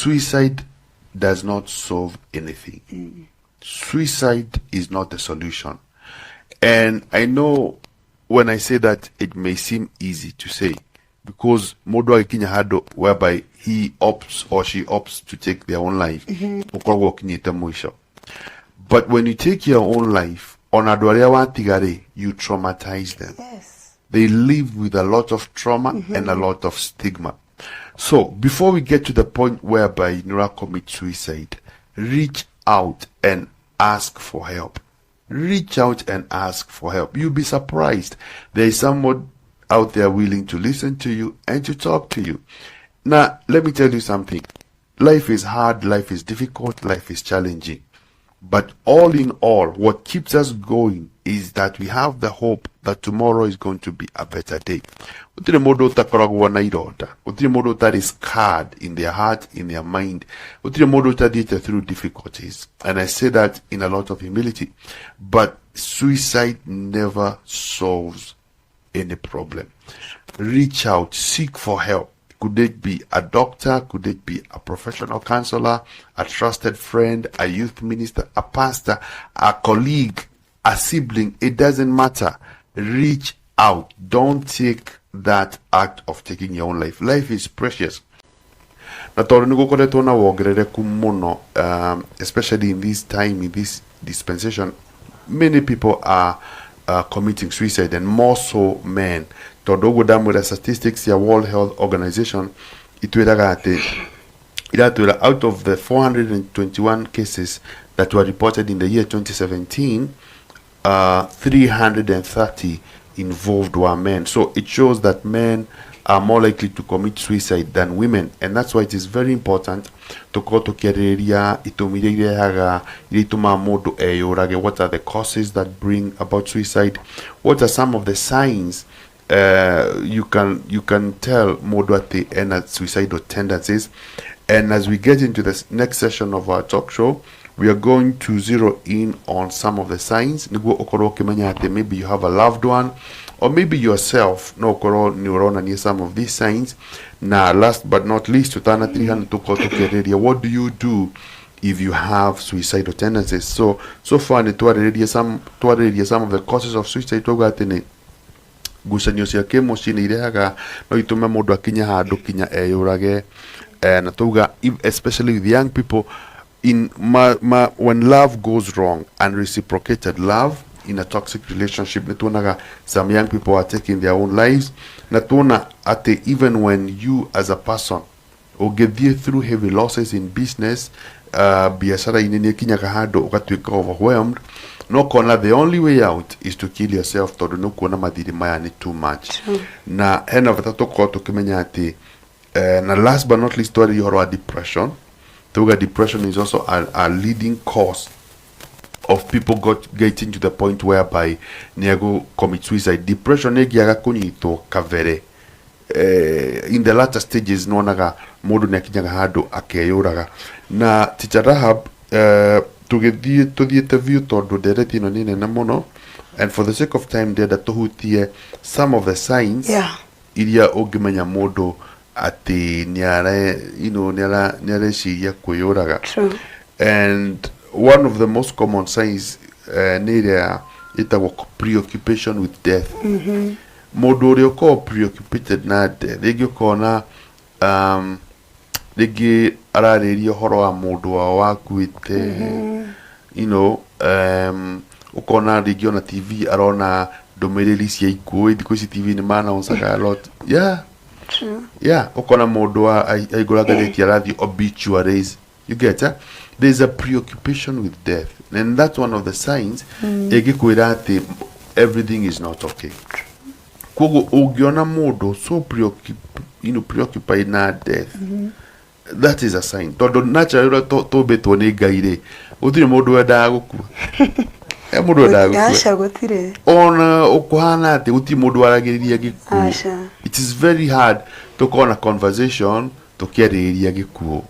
suicide does not solve anything. Suicide is not the solution. And I know when I say that, it may seem easy to say, because Modo Kenya Hado, whereby he opts or she opts to take their own life. But when you take your own life, you traumatize them. Yes. They live with a lot of trauma and a lot of stigma. So before we get to the point whereby Nura commits suicide, reach out and ask for help. Reach out and ask for help. You'll be surprised. There is someone out there willing to listen to you and to talk to you. Now, let me tell you something. Life is hard, life is difficult, life is challenging. But all in all, what keeps us going is that we have the hope that tomorrow is going to be a better day. That is scarred in their heart, in their mind. Through difficulties. And I say that in a lot of humility. But suicide never solves any problem. Reach out, seek for help. Could it be a doctor? Could it be a professional counselor, a trusted friend, a youth minister, a pastor, a colleague, a sibling? It doesn't matter. Reach out. Don't take that act of taking your own life. Life is precious. Especially in this time, in this dispensation, many people are committing suicide, and more so men. With the statistics, the World Health Organization, out of the 421 cases that were reported in the year 2017, 330 involved were men. So it shows that men are more likely to commit suicide than women, and that's why it is very important to go to Kereria, what are the causes that bring about suicide, what are some of the signs you can tell Moduate and suicidal tendencies. And as we get into this next session of our talk show, we are going to zero in on some of the signs. Maybe you have a loved one, or maybe yourself near some of these signs. Now, last but not least, what do you do if you have suicidal tendencies? So far, some of the causes of suicide. Especially with young people, when love goes wrong, and reciprocated love in a toxic relationship, some young people are taking their own lives. Even when you as a person or get through heavy losses in business, overwhelmed, the only way out is to kill yourself. Too much. Na last but not least, depression. Depression is also a leading cause of people getting to the point whereby go commit suicide. Depression in the latter stages na Teacher Rahab to get the interview and for the sake of time there some of the signs iria ogimenya modo ati nyare shi ya kuyoraga. And one of the most common signs preoccupation with death. Modo yoko preoccupied na death. Degi arareri horo wa modo wakuite ukona region TV arona domereli cia ikuo because TV ni mana onsaga a lot. Ukona modo aiguraga radio obituaries. You get it? There's a preoccupation with death, and that's one of the signs everything is not okay. Kogo ugiona modo so preoccupied na death. That is a sign. Todo natural to betone gaire. Udire modo da goku. Modo da goku. Ona okuhana te uti modo arageria giku. It is very hard to go on a conversation to carry area giku.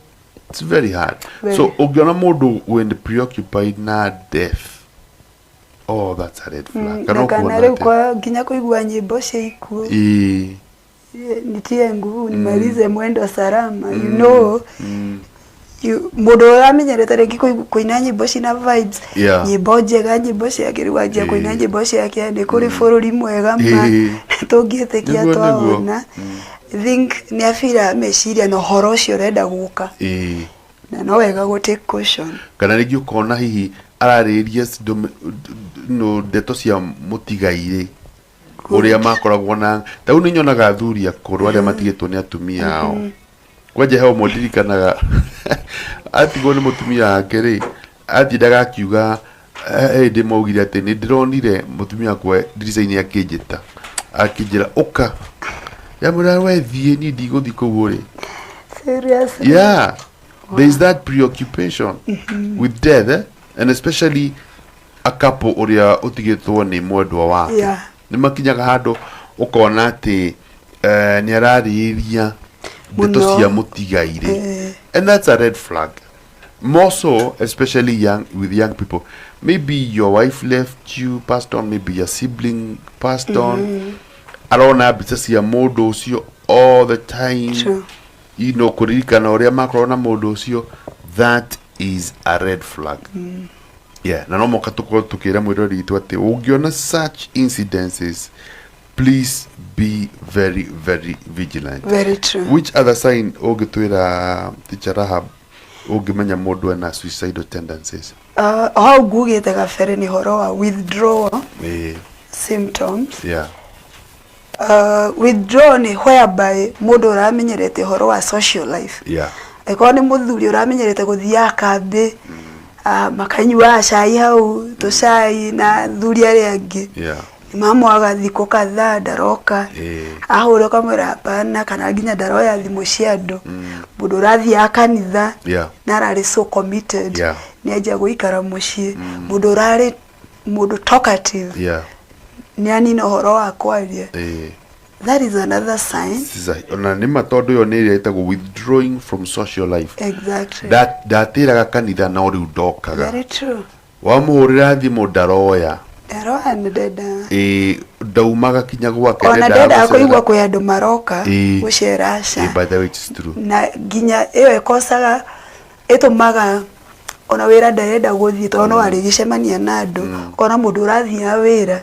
It's very hard. So ugiona modo when preoccupied na death. Oh, that's a red flag. Nitie nguvu nimalize mwendo salama, you know. Mundu uramenyerete rĩngĩ kũina nyĩmbo cina vibes, Yeah. nyĩmbo njega, nyĩmbo ciake rĩu anjia kũina nyĩmbo ciake nĩ kũrĩ bũrũri mwega ma tũngĩĩtĩkia twawona. I think nĩ abira meciria na ũhoro ũcio ũrenda gũka, na no wega gũ take caution. Kana rĩngĩ ũkona hihi ararĩria no ndeto cia mũtigairĩ ũrĩa makoragwo na tau nĩ nyonaga athuri akũrũ arĩa matigĩtwo nĩ atumia ao. Kwanja heo mũndirikanaga atigwo nĩ mũtumia wake rĩ, athiĩndaga akiuga ndĩmaugire atĩ nĩ ndĩronire mũtumia wakwa ndirica-inĩ akĩnjĩta akĩnjĩra ũka yamũra we thiĩ niĩ ndigũthiĩ kũu rĩ. Seriously? Yeah. There is that preoccupation with death, and especially a couple ũrĩa ũtigĩtwo nĩ mwendwa wake. Yeah. Nĩ makinyaga handũ ũkona atĩ nĩ ararĩrĩria ndeto cia mũtigairĩ. And that's a red flag. More so, especially with young people. Maybe your wife left you, passed on, maybe your sibling passed on. Arona mbica cia mũndũ ũcio all the time. True. You know, kuririkana ũrĩa makorwo na mũndũ ũcio, that is a red flag. Yeah, na no moka tukorwo tukĩra mwĩrori witũ atĩ ũngĩona such incidences, please be very, very vigilant. Very true. Which other sign ũngĩtwĩra Teacher Rahab ũngĩmenya mũndũ ena suicidal tendencies? Hau ngugĩte gabere nĩ horo wa withdrawal symptoms. Yeah. Withdraw ni whereby mundu uramenyerete horo wa social life. Yeah. Eko ni muthuri uramenyerete guthia kambi, makanyua cai hau tucai na thuri aria angi. Yeah. Mama agathiko kadhaa ndaroka. Ahura kamera hapana kana nginya ndaroya thimu cia andu. Mundu urathia kanitha. Yeah. Na arari so committed. Yeah. Ni aja guikara mucii. Mundu urari mundu talkative. Yeah. Niani no horo wa kwaria. That is another sign. Ona nĩ matondu yo nĩ ĩrĩa ĩtagwo withdrawing from social life. Exactly. Ndatĩraga kanitha no rĩu ndokaga. Very true. Wamũhũrĩra thimũ ndaroya. Ndaroya nĩ ndenda. Ndaumaga kinya gwake ona ndenda kũigua kwĩ andũ maroka gũcera aca. By the way, it's true. Na nginya ĩyo ĩkosaga ĩtũmaga ona wĩra ndarenda gũthiĩ tondũ no arĩgĩcemania na andũ. Ona mũndũ ũrathiĩ wĩra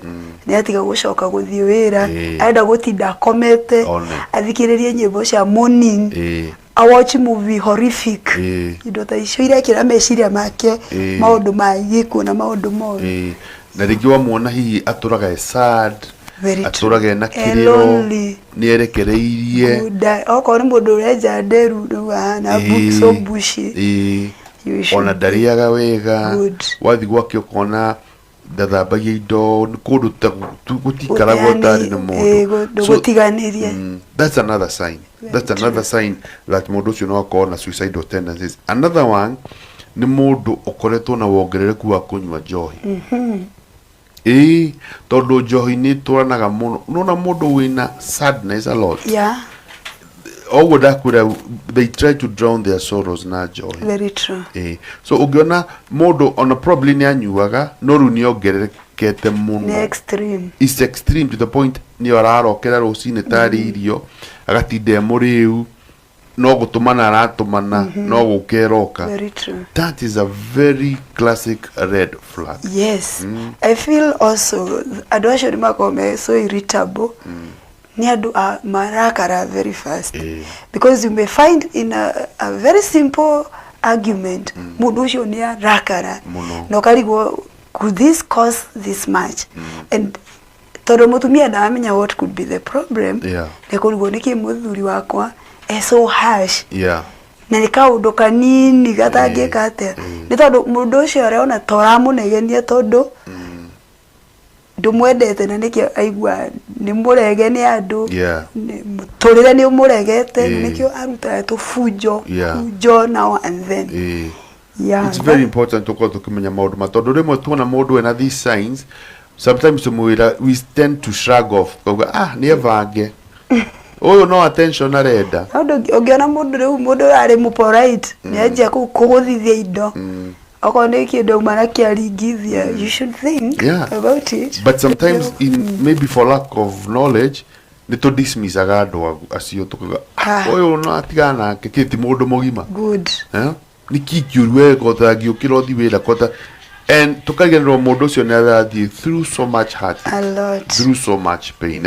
nĩ atiga gũcoka gũthiĩ wĩra, arenda gũtinda akomete, athikĩrĩrie nyĩmbo cia morning, a watch movie horrific. Indo ta icio irekĩra meciria make maũndũ ma gĩkuũ na maũndũ moru. Na rĩngĩ wamuona hihi atũraga sad, atũraga na kĩrĩro, nĩ erekereirie. Okorwo nĩ mũndũ ũrenja nderu na so bushy. Ona ndariaga wega, wathi gwake ũkona ndathambagia indo kũndũ gũtikaragwo ũtarĩ na mũndũ. That's another sign. That's another sign that mũndũ ũcio no akorwo na suicidal tendencies. Another one nĩ mũndũ ũkoretwo na wongerereku wa kũnyua njohi. Tondũ njohi nĩ tũranaga mũno. Nona mũndũ wĩna sadness a lot. Yeah. Oguo ndakwĩra they try to drown their sorrows na njohi. Very true. So ũngĩona mũndũ ona probably nĩ anyuaga no rĩu nĩ ongererekete mũno. Nĩ extreme. It's extreme to the point nĩ ararokera rũcinĩ tarĩ irio agatinda mũrĩu no gũtũmana aratũmana no gũkeroka. Very true. That is a very classic red flag. Yes. I feel also andũ acio nĩ makoragwo so irritable. Ni andu marakara very fast. Because you may find in a very simple argument mundu ucio ni arakara no karigwo could this cause this much. And todo mutumia ndamenya what could be the problem. Ne kurigwo niki muthuri wakwa so harsh. Na ni kaundu kanini gatangika atia ni tondu mundu ucio areona toramunegenia tondu ndumwendete na nikio aigua ni murege ni andu muturire ni umuregete nikio aruta tufujo fujo now and then. It's very important to tukimenya maundu matondu rimwe tuona mundu ena these signs, sometimes we tend to shrug off ni evange uyu no attention arenda ungiona mundu ari mu polite ni aje kuguthithia indo. You should think about it. But sometimes maybe for lack of knowledge ni to dismiss agado acio tukaga oyo no atigana kiti mundu mugima. Good. niki kiurwe kota giukiro thi wira kota and tukagenero mundu ucio ni arathi through so much hurt, A lot. through so much pain.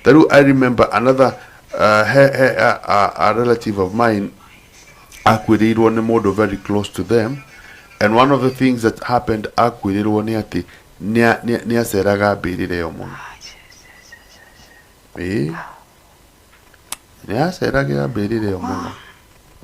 Taru I remember another a relative of mine akwirirwo ni mundu very close to them, and one of the things that happened akwirirwo ni ati ni aceraga mbirire yo muno. Ni aceraga mbirire yo muno.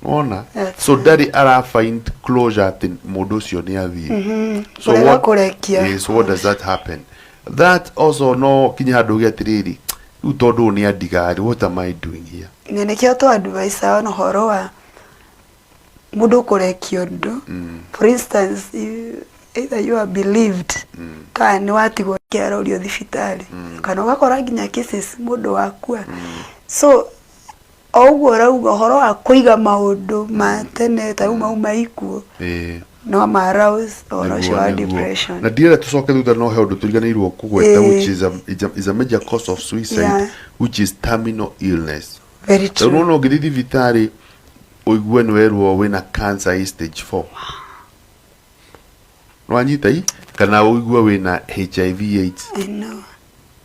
Ona so daddy ara find closure ati mundu ucio ni athie. So what does that happen? That also no kinya handu giatiriri utondu ni adigari, what am I doing here? Nenekio to advice on horo wa mundu kurekio ndu. For instance, either you are believed kana ni watigwo kiara urio thibitari kana ugakora nginya cases mundu wakua. So ogwo rauga horo wa kuiga maundu ma tene ta uma ikuo no ma arouse or show depression. Na dire tucoke thutha no he undu turiganirwo kugweta, which is a major cause of suicide, which is terminal illness. Very true. No no ngithi thibitari uigue ni werwo wina cancer stage 4. No anyita kana uigue wina HIV AIDS. I know.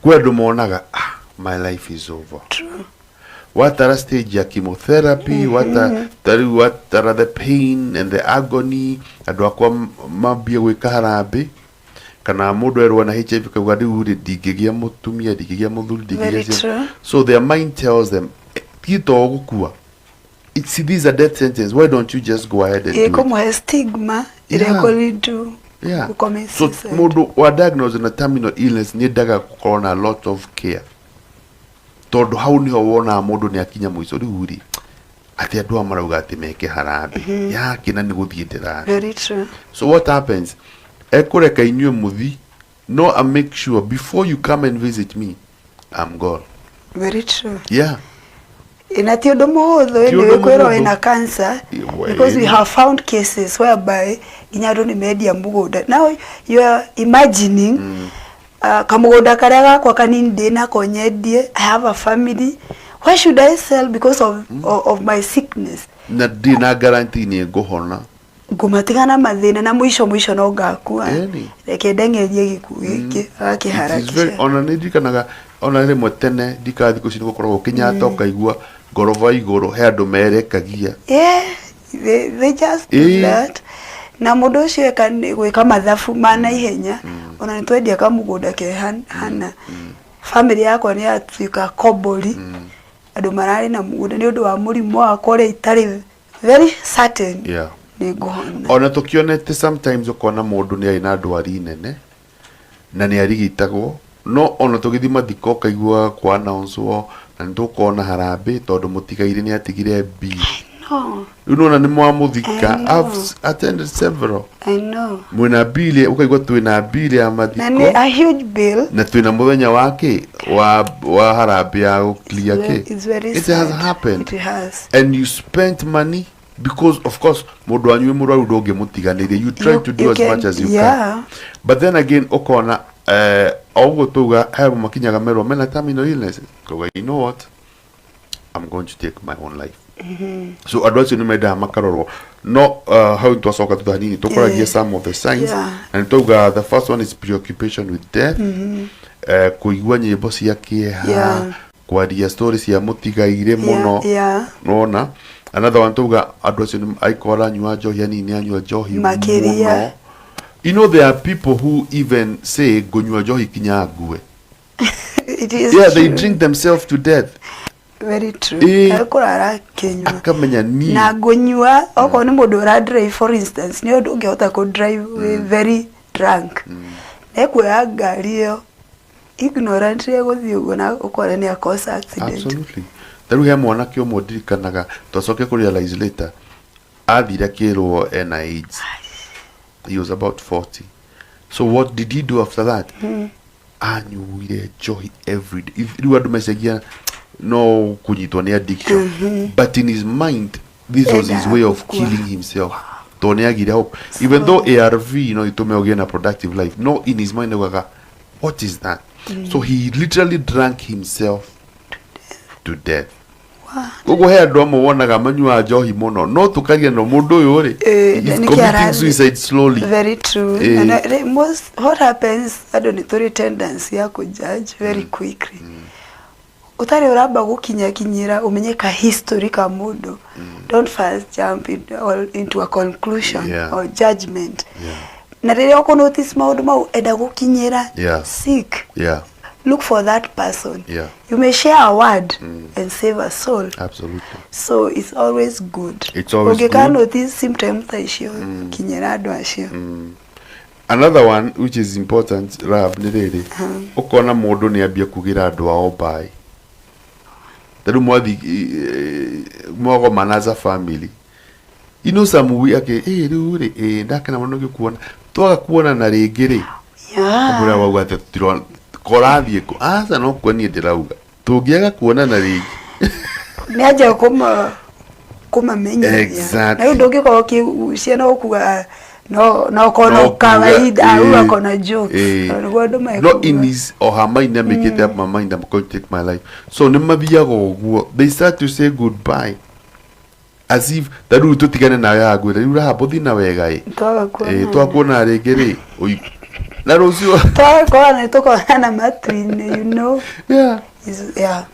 Kwedu monaga my life is over. True. What are stage ya chemotherapy, what are the pain and the agony, andu akwa mambia gwika harambe kana mundu erwa na HIV kauga riu ndingigia mutumia ndingigia muthuri ndingigia. So their mind tells them tito gukua. It's these are death sentence, why don't you just go ahead and do it? Como stigma ile do. Yeah. So mundu wa diagnosed na terminal illness ni daga kukorwo na a lot of care. Tondu hau niho wona mundu ni akinya muico riu ri ati andu amarauga ati meke harambe ya kina ni guthie ndira. Very true. So what happens? Ekureka inywe muthi no, I make sure before you come and visit me I'm gone. Very true. Yeah. Inati undu muhuthu ni kwirwo ina cancer, because we have found cases whereby inyaru ni media mugunda. Now you are imagining kamugunda karia gakwa kanini ndina konyendie, I have a family, why should I sell because of my sickness? Na dina guarantee ni nguhona ngumatigana mathina na mwisho no ngakua reke ndengerie gikuo giki akiharakisha. Ona ndirikanaga ona rimwe tene ndikathi kucini gukorwo kinyata ukaigua ngorova iguru he andu merekagia. They just do that. Na mundu ucio ekani gwika mathabu mana ihenya ona nitwendia kamugunda ke hana family yakwa ni atuika kobori andu marari na mugunda ni undu wa murimo wa kore itari very certain. Ni nguhona ona tukionete sometimes ukona mundu ni aina ndwari nene na ni arigitagwo, no ona tugithima thiko kaigua kwa announcewo na ntukona harambe tondu mutigaire ni atigire bi. No. You know na ni mwa muthika. I've attended several. I know. Mwina bili ukaigua twina bili ya mathiko. Na ni a huge bill. Na twina muthenya wake wa harambe ya clear ke. It has happened. It has. And you spent money because of course mundu anywe murwaru ndonge mutiganire, you try to do as much as you can. But then again ukona ogo tuga hayo makinyaga merwa mena terminal illness. Go, you know what, I'm going to take my own life. So adults ni meda makaroro no how to asoka to hanini tokoragia some of the signs. And tuga the first one is preoccupation with death. Kuigua nyimbo cia kieha, kwaria stories ya mutigaire muno. Nona another one tuga adults ni aikora nyua njohi anini anyua njohi muno. You know there are people who even say gonyua njohi kinya ngue. It is true. They drink themselves to death. Very true. Akurara kenywa akamenya ni na gonyua oko ni mundu ra drive for instance ni undu ungehota ko drive very drunk ekwe ngari yo ignorant ye guthii ugo na ukore ni a cause accident. Absolutely. Taru he mwana kio modirikanaga tocoke ku realize later athira kirwo na AIDS. He was about 40. So what did he do after that? Anyuire joy every day. If you were to message no kunyitwa ni addiction, but in his mind this was his way of killing himself. Toneagira hope, even though ARV itume again a productive life, no, in his mind what is that? So he literally drank himself to death. Koguo he andũ amwe wonaga manyua njohi mũno no tũkaria no mũndũ ũyũ rĩ is committing suicide slowly. Very true. And what happens, I don't know, tendency ya kujudge very quickly. Utari uramba gukinyira umenyeka history ka mundu. Don't first jump into a conclusion or judgment. Na rĩrĩa uko notice maundu mau enda gukinyira seek. Look for that person. You may share a word and save a soul. Absolutely. So it's always good. It's always good. Can notice symptoms acio kinyira andu acio. Another one which is important, Rab, ni riri. Ukona mundu ni ambia kugira andu ao bai. Tadu mwathi mwago manaza family. You know some we ake ruri ndakana muno gikuona. Twaga kuona na ringi ri. Abura wauga te tutirona korathie ko asa no kwani ndirauga tungiaga kuona na ringi ni aje kuma menya exactly. Na ndogi ko ki no kuga no kono kawaida au kona joke no in his or her mind they make it up my mind I'm going to take my life so nimabia they start to say goodbye as if tadu tutigane na ya gwira ura habothi na wega twakuona ringi ri na rosio kwana tuko na matwin you know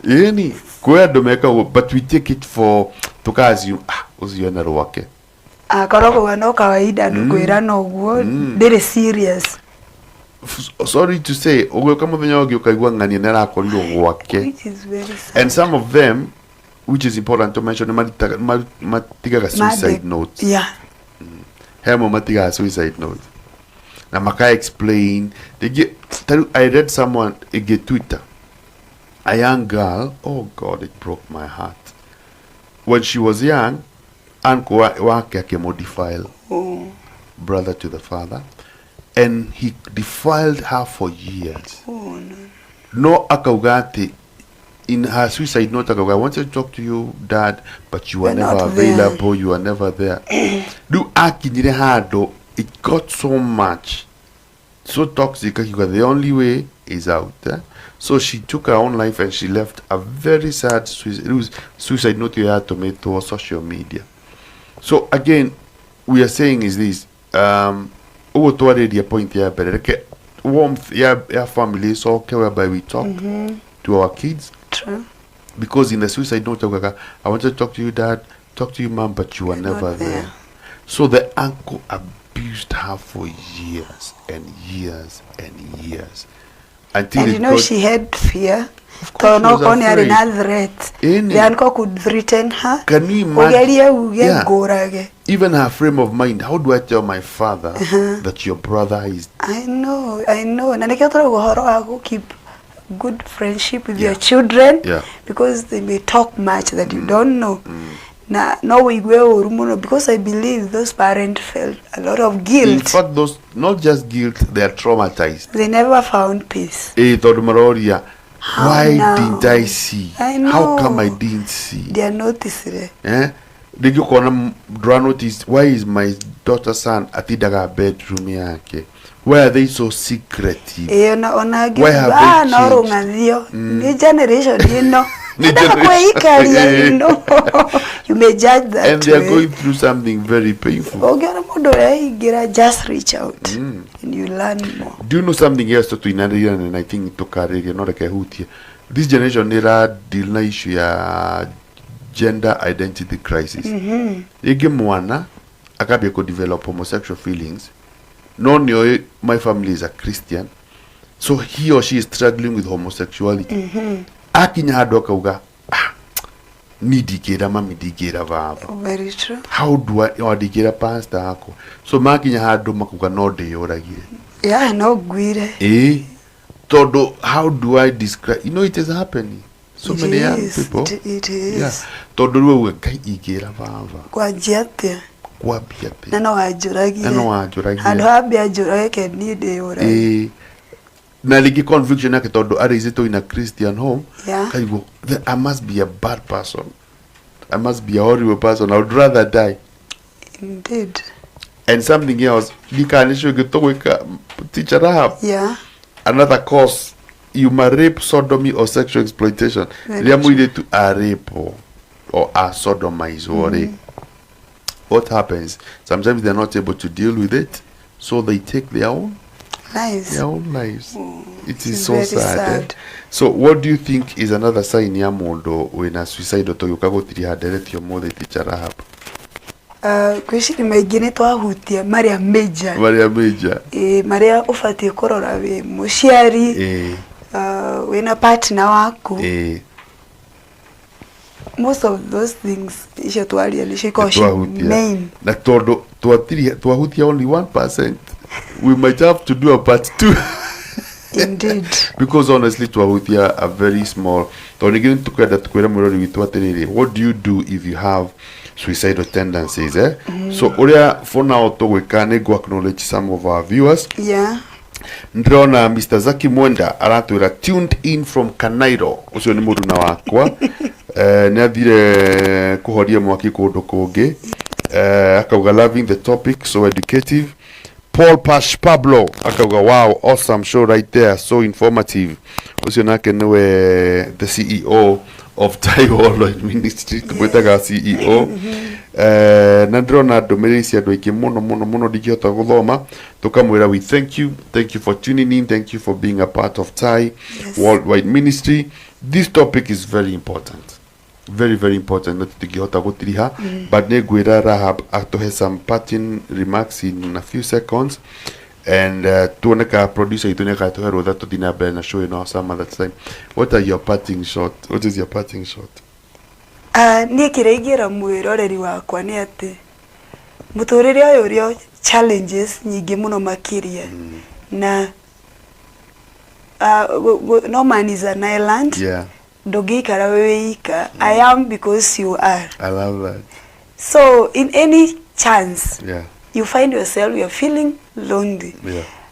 yani kwa domeka but we take it for tukazi uziona rwake karoko no kawaida ndukwira no guo very serious. Sorry to say ogwe kama thenya ogyo kaigwa ngani na rakorirwo gwake and some of them which is important to mention matigaga suicide notes hemo matigaga suicide notes na maka explain I read someone get Twitter a young girl, oh God, it broke my heart. When she was young uncle wake akimodifile brother to the father and he defiled her for years. No akaugati in her suicide note I wanted to talk to you dad but you were never available, you were never there. Do akinire hado it got so much, so toxic. The only way is out. So she took her own life and she left a very sad suicide note you had to make to social media. So again, we are saying is this: point here, warmth, family, so okay, whereby we talk to our kids. True. Because in the suicide note, I wanted to talk to you, dad, talk to you, mom, but you were never there. So the uncle abused her for years and years and years. Until and you know she had fear. Of course, she was afraid. Threat. The uncle could threaten her. Can you imagine? Even her frame of mind. How do I tell my father that your brother is? I know. And I keep good friendship with your children because they may talk much that you don't know. No, we go because I believe those parents felt a lot of guilt. In fact, those not just guilt, they are traumatized. They never found peace. Why didn't I see? I know. How come I didn't see? They are noticing. Did you notice why is my daughter's son at the bedroom yake? Why are they so secretive? Why have they changed? Generation, you know. You may judge that. And they are going through something very painful. Just reach out and you learn more. Do you know something else to inarian and I think to carry not like a hoot here. This generation era deal na issue ya gender identity crisis. Ege mwana akabe ko develop homosexual feelings. No, my family is a Christian, so he or she is struggling with homosexuality. Akinya hado kauga nidigera mami digera baba. Very true. How do I digera pastor ako? So makinya hado makuga no de yoragire. No gwire. Todo, how do I describe? You know it is happening. So it many is. young people. It is. Todo we kai igera baba. Kwa jiate. Kwa biate. Nano ajuragire. Ando habi ajurage ni de yoragire. Na ligi conviction yake todo arizito in a Christian home. Kaigo, I must be a bad person. I must be a horrible person. I would rather die. Indeed. And something else, teacher Rahab. Another cause, you may rape, sodomy, or sexual exploitation. They to a rape. or are sodomized what happens? Sometimes they're not able to deal with it, so they take their own lives. It is so sad. So what do you think is another sign ya mundu wina suicide toyuka gutiri haderetio mothe teacher Rahab? Kwishiri maingĩ nĩ twahutia maria major maria ubatie kurora we muciari wina partner waku most of those things icio twaria nicio ikoragwo main na tondu twahutia only 1%, we might have to do a part 2. Indeed. Because honestly twahutia a very small tondu ngini tukwenda tukwira murori witu atiriri, what do you do if you have suicidal tendencies so uria for now tugwika ni go acknowledge some of our viewers. Ndrona Mr. Zaki Mwenda aratwira tuned in from Kanairo, ucio ni muruna wakwa ni athire kuhoria mwaki kundu kungi akauga loving the topic, so educative. Paul Pash Pablo akauga wow, awesome show right there, so informative. Ucio nake niwe the CEO of Taiwo Ministry, tumwetaga CEO. Na ndrona ndumiriri cia andu aingi muno ndingihota guthoma, tukamwira we thank you for tuning in, thank you for being a part of Tai Worldwide Ministry. This topic is very important, very important, not tungihota gutiriha, but negwira Rahab atuhe some parting remarks in a few seconds, and tuoneka producer ituneka tuhe rutha tuthina mbere na show ino some other time. What is your parting shot? Niä kä rä ingä ra mwäroreri wakwa nä atä må rä re å yå å rä o challenges nyingä må no makä na no man is an island. Ndå ngä ikara wä ika. I am because you are. I love that. So in any chance you find yourself you're feeling lonely,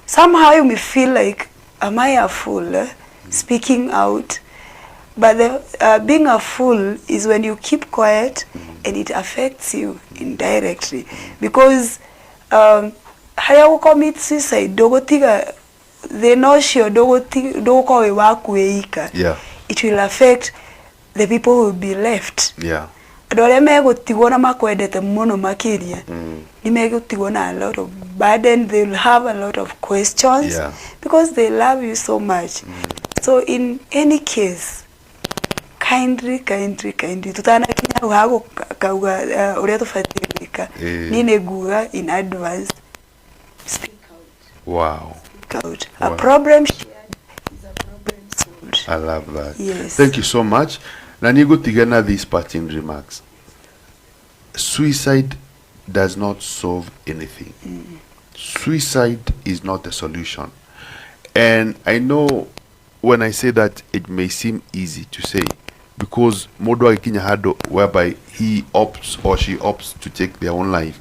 somehow you may feel like, am I a fool speaking out? But being a fool is when you keep quiet and it affects you indirectly, because haya u commit suicide dogotiga the notion dogo we waku weika, it will affect the people who will be left. Andu aria megutigwo na makwendete muno makiria ni megutigwo na a lot of burden, they will have a lot of questions because they love you so much. So in any case, kindly tutana kinya hago kauga uria tufatie gwika ni neguga in advance, speak out. Speak out. A problem shared is a problem solved. I love that. Yes. Thank you so much. Na nigotigana these parting remarks. Suicide does not solve anything. Suicide is not a solution. And I know when I say that it may seem easy to say, because modo akinya hado whereby he opts or she opts to take their own life.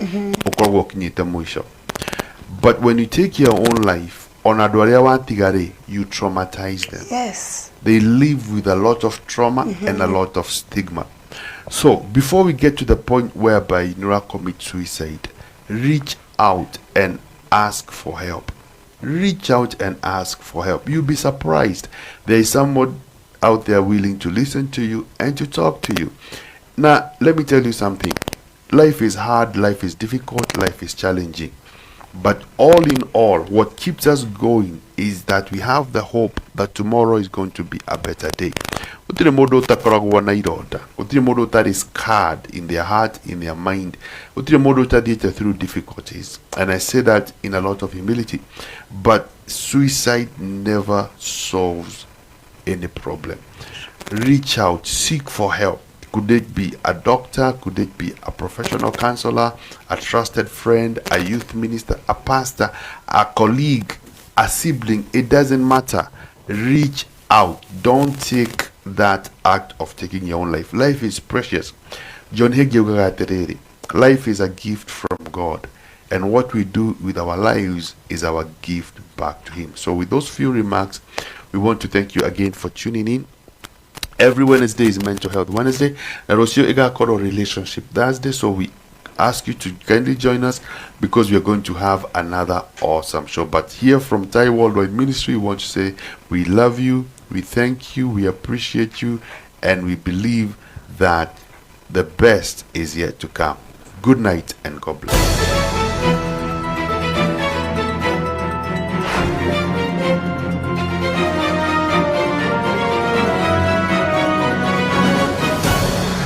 But when you take your own life, on adoria watigare, you traumatize them. Yes. They live with a lot of trauma and a lot of stigma. So before we get to the point whereby Nura commits suicide, reach out and ask for help. Reach out and ask for help. You'll be surprised. There is someone out there willing to listen to you and to talk to you. Now, let me tell you something. Life is hard, life is difficult, life is challenging. But all in all, what keeps us going is that we have the hope that tomorrow is going to be a better day. Utire mundu utakoragwo na ironda. Utire mundu utari scarred in their heart, in their mind. Utire mundu utadite through difficulties. And I say that in a lot of humility. But suicide never solves any problem. Reach out, seek for help. Could it be a doctor? Could it be a professional counselor, a trusted friend, a youth minister, a pastor, a colleague, a sibling? It doesn't matter. Reach out. Don't take that act of taking your own life. Life is precious. John Hagee, life is a gift from God. And what we do with our lives is our gift back to Him. So with those few remarks, we want to thank you again for tuning in. Every Wednesday is Mental Health Wednesday. And also Igakoro Relationship Thursday. So we ask you to kindly join us because we are going to have another awesome show. But here from Tai Worldwide Ministry, we want to say we love you, we thank you, we appreciate you, and we believe that The best is yet to come. Good night and God bless.